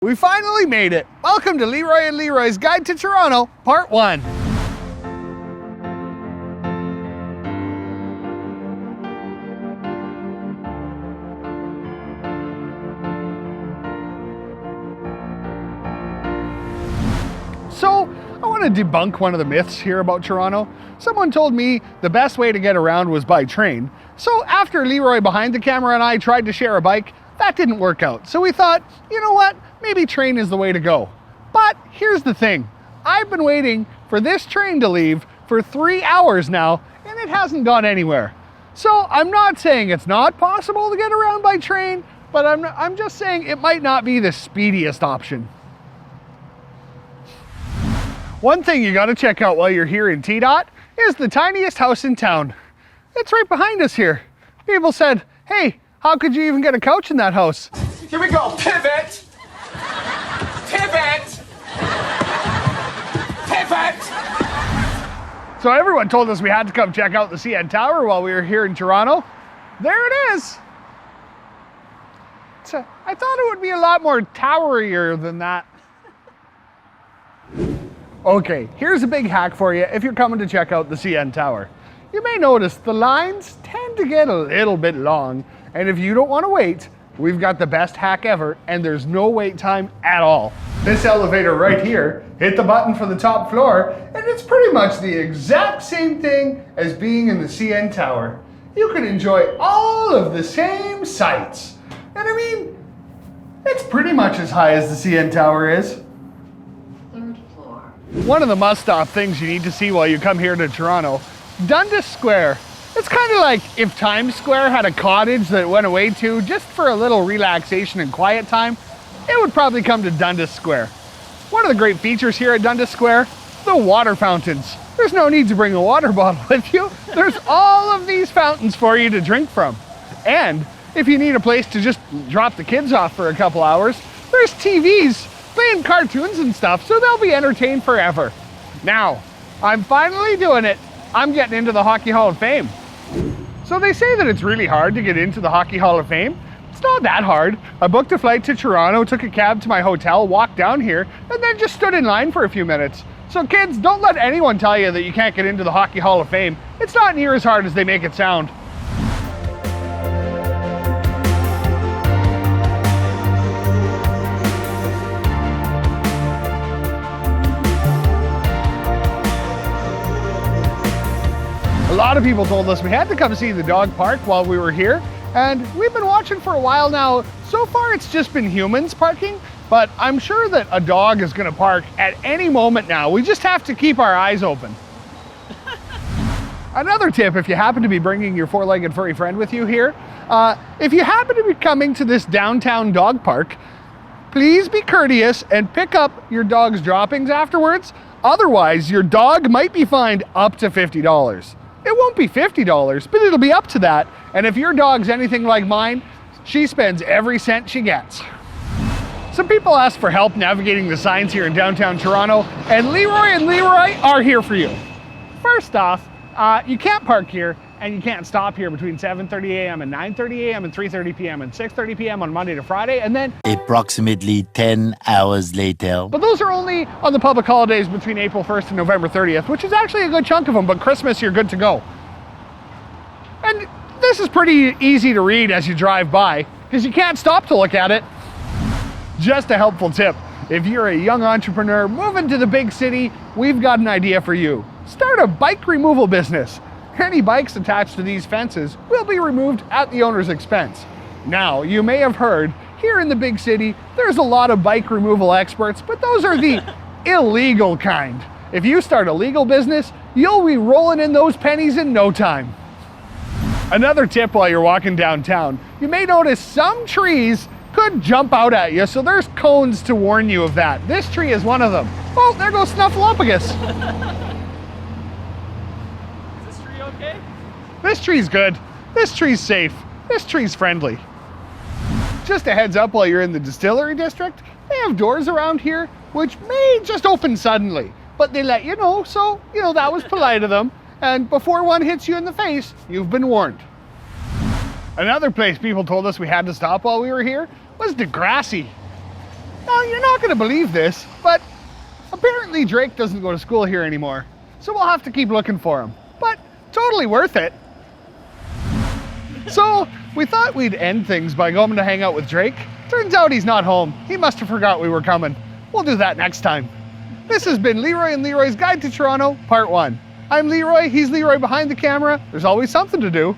We finally made it. Welcome to Leroy and Leroy's Guide to Toronto, Part 1. So, I want to debunk one of the myths here about Toronto. Someone told me the best way to get around was by train. So after Leroy behind the camera and I tried to share a bike, that didn't work out. So we thought, you know what? Maybe train is the way to go. But here's the thing. I've been waiting for this train to leave for 3 hours now, and it hasn't gone anywhere. So I'm not saying it's not possible to get around by train, but I'm just saying it might not be the speediest option. One thing you gotta check out while you're here in T-Dot is the tiniest house in town. It's right behind us here. People said, hey, how could you even get a couch in that house? Here we go, pivot! Pivot! Pivot! So everyone told us we had to come check out the CN Tower while we were here in Toronto. There it is. I thought it would be a lot more towerier than that. Okay, here's a big hack for you if you're coming to check out the CN Tower. You may notice the lines tend to get a little bit long, and if you don't want to wait, we've got the best hack ever, and there's no wait time at all. This elevator right here, hit the button for the top floor, and it's pretty much the exact same thing as being in the CN Tower. You can enjoy all of the same sights. And I mean, it's pretty much as high as the CN Tower is. Third floor. One of the must-stop things you need to see while you come here to Toronto, Dundas Square. It's kind of like if Times Square had a cottage that it went away to just for a little relaxation and quiet time, it would probably come to Dundas Square. One of the great features here at Dundas Square, the water fountains. There's no need to bring a water bottle with you. There's all of these fountains for you to drink from. And if you need a place to just drop the kids off for a couple hours, there's TVs playing cartoons and stuff, so they'll be entertained forever. Now, I'm finally doing it. I'm getting into the Hockey Hall of Fame. So they say that it's really hard to get into the Hockey Hall of Fame. It's not that hard. I booked a flight to Toronto, took a cab to my hotel, walked down here, and then just stood in line for a few minutes. So kids, don't let anyone tell you that you can't get into the Hockey Hall of Fame. It's not near as hard as they make it sound. A lot of people told us we had to come see the dog park while we were here, and we've been watching for a while now. So far it's just been humans parking, but I'm sure that a dog is gonna park at any moment now. We just have to keep our eyes open. Another tip, if you happen to be bringing your four-legged furry friend with you here, if you happen to be coming to this downtown dog park, please be courteous and pick up your dog's droppings afterwards. Otherwise, your dog might be fined up to $50. It won't be $50, but it'll be up to that. And if your dog's anything like mine, she spends every cent she gets. Some people ask for help navigating the signs here in downtown Toronto, and Leroy and Leroy are here for you. First off, you can't park here, and you can't stop here between 7:30 a.m. and 9:30 a.m. and 3:30 p.m. and 6:30 p.m. on Monday to Friday, and then approximately 10 hours later. But those are only on the public holidays between April 1st and November 30th, which is actually a good chunk of them, but Christmas, you're good to go. And this is pretty easy to read as you drive by, because you can't stop to look at it. Just a helpful tip. If you're a young entrepreneur moving to the big city, we've got an idea for you. Start a bike removal business. Any bikes attached to these fences will be removed at the owner's expense. Now, you may have heard, here in the big city, there's a lot of bike removal experts, but those are the illegal kind. If you start a legal business, you'll be rolling in those pennies in no time. Another tip while you're walking downtown, you may notice some trees could jump out at you, so there's cones to warn you of that. This tree is one of them. Oh, there goes Snuffleupagus. Okay? This tree's good. This tree's safe. This tree's friendly. Just a heads up while you're in the Distillery District, they have doors around here which may just open suddenly, but they let you know, so, that was polite of them. And before one hits you in the face, you've been warned. Another place people told us we had to stop while we were here was Grassi. Now, you're not gonna believe this, but apparently Drake doesn't go to school here anymore. So we'll have to keep looking for him, but totally worth it. So we thought we'd end things by going to hang out with Drake. Turns out he's not home. He must have forgot we were coming. We'll do that next time. This has been Leroy and Leroy's Guide to Toronto, Part 1. I'm Leroy, he's Leroy behind the camera. There's always something to do.